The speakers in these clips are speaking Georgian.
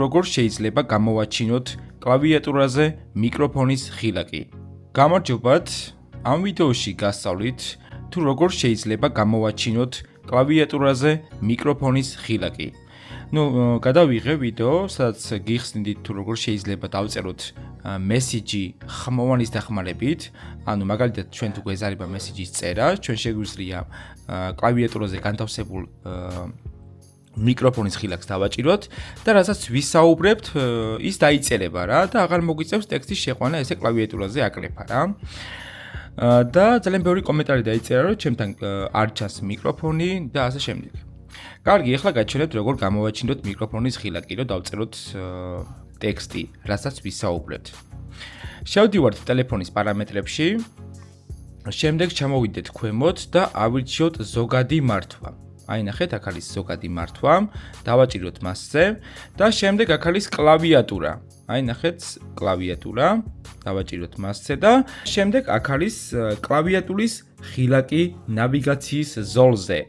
როგორ შეიძლება გამოვაჩინოთ კლავიატურაზე მიკროფონის ხილაკი. გამარჯობათ, ამ ვიდეოში გასწავლით თუ როგორ შეიძლება გამოვაჩინოთ კლავიატურაზე მიკროფონის ხილაკი. გადავიღე ვიდეო, სადაც გიხსნით თუ როგორ შეიძლება დავწეროთ მესიჯი ხმოვანის დახმარებით, ანუ მაგალითად ჩვენ თუ გვეზარება მესიჯის წერა, ჩვენ შეგვიძლია კლავიატურაზე განთავსებულ მიკროფონის ხილაკს დავაჭიროთ და რასაც ვისაუბრებთ, ის დაიწერება რა და აღარ მოგვიწევს ტექსტის შეყვანა, ესე კლავიატურაზე აკრეფა რა. და ძალიან ბევრი კომენტარი დაიწერა, რომ ჩემთან არ ჩანს მიკროფონი და ასე შემდეგ. კარგი, ახლა გაჩვენებთ როგორ გამოვაჩინოთ მიკროფონის ხილაკი, რომ დავწეროთ ტექსტი, რასაც ვისაუბრებთ. შევდივართ ტელეფონის პარამეტრებში, შემდეგ ჩამოვიდეთ ქვემოთ და ავირჩიოთ ზოგადი მართვა. აი ნახეთ, აქ არის ზოგადი მართვა, დავაჭიროთ მასზე და შემდეგ აქ არის კლავიატურა. აი ნახეთ, კლავიატურა, დავაჭიროთ მასზე და შემდეგ აქ არის კლავიატურის ხილაკი ნავიგაციის ზოლზე.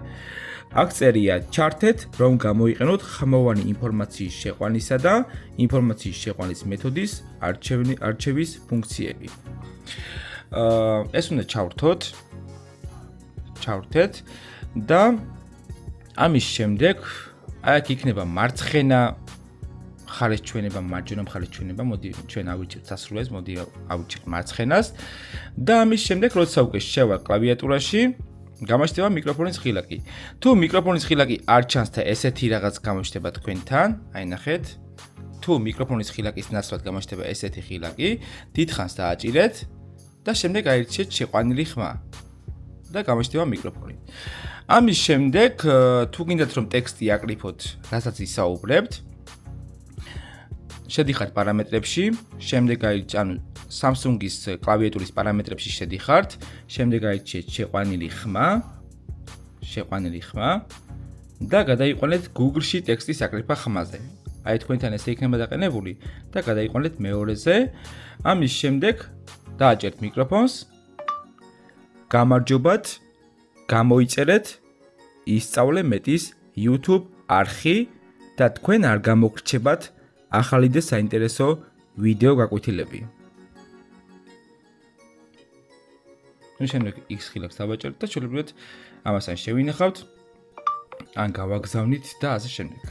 აქ წერია ჩართეთ, რომ გამოიყენოთ ხმოვანი ინფორმაციის შეყვანისა და ინფორმაციის შეყვანის მეთოდის არჩევის ფუნქციები. ეს უნდა ჩავრთეთ და ამის შემდეგ აქ იქნება მარცხენა მხარეშჩვენება, მარჯვენა მხარეშჩვენება, მოდი ჩვენ ავირჩიოთ სასრულეს, მოდი ავირჩიოთ მარცხენას და ამის შემდეგ როცა უკვე შევა კლავიატურაში გამოჩნდება მიკროფონის ხილაკი. თუ მიკროფონის ხილაკი არ ჩანს და ესეთი რაღაც გამოჩნდება თქვენთან, აი ნახეთ, თუ მიკროფონის ხილაკის ნაცვლად გამოჩნდება ესეთი ხილაკი, დიდხანს დააჭირეთ და შემდეგ აირჩიეთ შეყვანილი ხმა და გამოჩნდება მიკროფონი. ამის შემდეგ, თუ გინდათ რომ ტექსტი აკრიფოთ, რასაც ისაუბრებთ, შედიხართ პარამეტრებში, შემდეგ ანუ Samsung-ის კლავიატურის პარამეტრებში შედიხართ, შემდეგ აირჩიეთ შეყვანილი ხმა და გადაიყვანეთ Google-ში ტექსტის აკრიფა ხმაზე. აი თქვენთან ესე იქნება დაყენებული და გადაიყვანეთ მეორეზე. ამის შემდეგ დააჭერთ მიკროფონს. გამარჯობათ, გამოიწერეთ ისწავლე მეტის YouTube არხი და თქვენ არ გამოგრჩებათ ახალი და საინტერესო ვიდეო გაკვეთილები. შემდეგ X ხილაკს დავაჭერთ და შევლებრეთ ამასთან შევინახავთ, ან გავაგზავნით და ასე შემდეგ.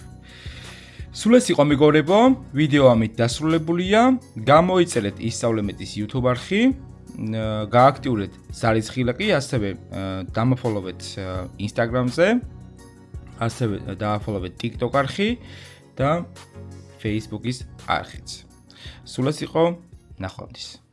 სულ ეს იყო მეგობრებო, ვიდეო ამით დასრულებულია. გამოიწერეთ ისწავლე მეტის YouTube არხი, გააქტიურეთ ზარის ხილაკი, ასევე დამაფოლოვეთ Instagram-ზე, ასევე დააფოლოვეთ TikTok არხი და Facebook-ის არხიც. სულ ეს იყო, ნახვამდის.